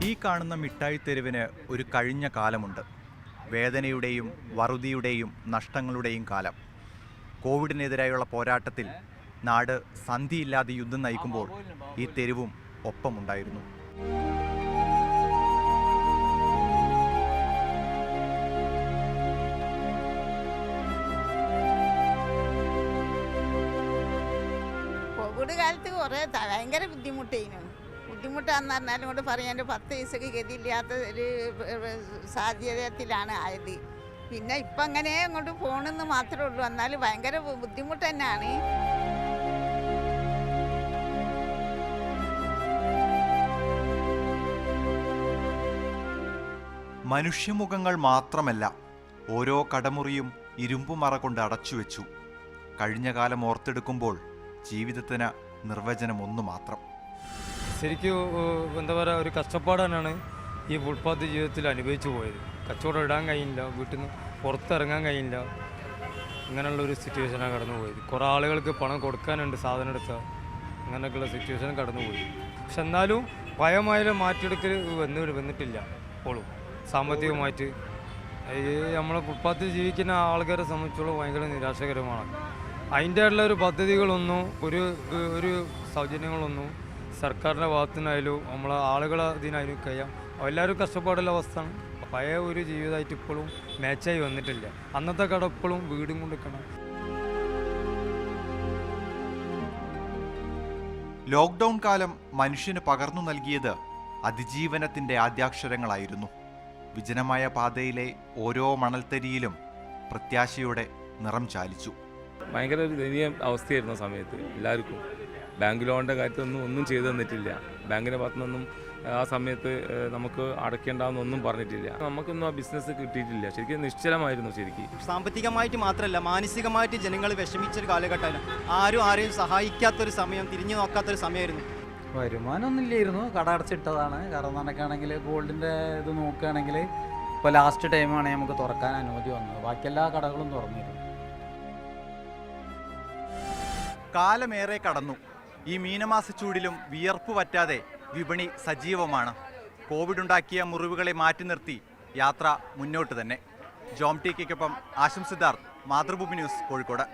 ഈ കാണുന്ന മിഠായി തെരുവിന് ഒരു കഴിഞ്ഞ കാലമുണ്ട്. വേദനയുടെയും വറുതിയുടെയും നഷ്ടങ്ങളുടെയും കാലം. കോവിഡിനെതിരായുള്ള പോരാട്ടത്തിൽ നാട് സന്ധിയില്ലാതെ യുദ്ധം നയിക്കുമ്പോൾ ഈ തെരുവും ഒപ്പമുണ്ടായിരുന്നു. കോവിഡ് കാലത്ത് കുറേ ഭയങ്കര ബുദ്ധിമുട്ടാന്ന് പറഞ്ഞാലും കൊണ്ട് പറയാൻ 10 പൈസക്ക് ഗതിയില്ലാത്ത ഒരു സാഹചര്യത്തിലാണ് ആയത്. പിന്നെ ഇപ്പം അങ്ങനെ അങ്ങോട്ട് പോകണമെന്ന് മാത്രമേ ഉള്ളൂ. എന്നാലും ഭയങ്കര ബുദ്ധിമുട്ട് തന്നെയാണ്. മനുഷ്യമുഖങ്ങൾ മാത്രമല്ല, ഓരോ കടമുറിയും ഇരുമ്പുമറ കൊണ്ട് അടച്ചുവെച്ചു. കഴിഞ്ഞ കാലം ഓർത്തെടുക്കുമ്പോൾ ജീവിതത്തിന് നിർവചനം ഒന്നു മാത്രം. ശരിക്കും എന്താ പറയുക, ഒരു കഷ്ടപ്പാട് തന്നെയാണ് ഈ ഫുട്പാത്ത് ജീവിതത്തിൽ അനുഭവിച്ചു പോയത്. കച്ചവടം ഇടാൻ കഴിയില്ല, വീട്ടിൽ നിന്ന് പുറത്തിറങ്ങാൻ കഴിയില്ല, ഇങ്ങനെയുള്ളൊരു സിറ്റുവേഷനാണ് കടന്നു പോയത്. കുറേ ആളുകൾക്ക് പണം കൊടുക്കാനുണ്ട് സാധനം എടുത്താൽ, അങ്ങനെയൊക്കെയുള്ള സിറ്റുവേഷൻ കടന്നുപോയി. പക്ഷെ എന്നാലും ഭയമായാലും മാറ്റിയെടുക്കൽ വന്നിട്ടില്ല ഇപ്പോഴും. സാമ്പത്തികമായിട്ട് നമ്മളെ ഫുട്പാത്തിൽ ജീവിക്കുന്ന ആൾക്കാരെ സംബന്ധിച്ചോളം ഭയങ്കര നിരാശകരമാണ്. അതിൻ്റെ ഉള്ള ഒരു പദ്ധതികളൊന്നും ഒരു സൗജന്യങ്ങളൊന്നും സർക്കാരിൻ്റെ ഭാഗത്തുനിന്നായാലും നമ്മളെ ആളുകളെ ഇതിനായാലും കഴിയാം. എല്ലാവരും കഷ്ടപ്പാടുള്ള അവസ്ഥയാണ്. പഴയ ഒരു ജീവിതമായിട്ട് ഇപ്പോഴും മാച്ചായി വന്നിട്ടില്ല. അന്നത്തെ കട ഇപ്പോഴും വീടും കൊണ്ടിരിക്കണം. ലോക്ക്ഡൗൺ കാലം മനുഷ്യന് പകർന്നു നൽകിയത് അതിജീവനത്തിൻ്റെ ആദ്യാക്ഷരങ്ങളായിരുന്നു. വിജനമായ പാതയിലെ ഓരോ മണൽത്തരിയിലും പ്രത്യാശയുടെ നിറം ചാലിച്ചു. ഭയങ്കര ഒരു ദയനീയ അവസ്ഥയായിരുന്നു ആ സമയത്ത് എല്ലാവർക്കും. ബാങ്ക് ലോണിൻ്റെ കാര്യത്തൊന്നും ചെയ്തു തന്നിട്ടില്ല. ബാങ്കിൻ്റെ ഭാഗത്തുനിന്നൊന്നും ആ സമയത്ത് നമുക്ക് അടയ്ക്കേണ്ടാവുന്നൊന്നും പറഞ്ഞിട്ടില്ല. നമുക്കൊന്നും ആ ബിസിനസ് കിട്ടിയിട്ടില്ല. ശരിക്കും നിശ്ചലമായിരുന്നു. ശരിക്കും സാമ്പത്തികമായിട്ട് മാത്രമല്ല, മാനസികമായിട്ട് ജനങ്ങൾ വിഷമിച്ചൊരു കാലഘട്ടമാണ്. ആരെയും സഹായിക്കാത്തൊരു സമയം, തിരിഞ്ഞു നോക്കാത്തൊരു സമയമായിരുന്നു. വരുമാനമൊന്നും ഇല്ലായിരുന്നു, കട അടച്ചിട്ടതാണ്. കാരണം നടക്കുകയാണെങ്കിൽ ഗോൾഡിൻ്റെ ഇത് നോക്കുകയാണെങ്കിൽ ഇപ്പോൾ ലാസ്റ്റ് ടൈമാണ് നമുക്ക് തുറക്കാൻ അനുമതി വന്നത്. ബാക്കി എല്ലാ കടകളും തുറന്നിരുന്നു. കാലമേറെ കടന്നു. ഈ മീനമാസ ചൂടിലും വിയർപ്പ് പറ്റാതെ വിപണി സജീവമാണ്. കോവിഡ് ഉണ്ടാക്കിയ മുറിവുകളെ മാറ്റി നിർത്തി യാത്ര മുന്നോട്ട് തന്നെ. ജോം ടി കെക്കൊപ്പം ആശം സിദ്ധാർത്ഥ്, മാതൃഭൂമി ന്യൂസ്, കോഴിക്കോട്.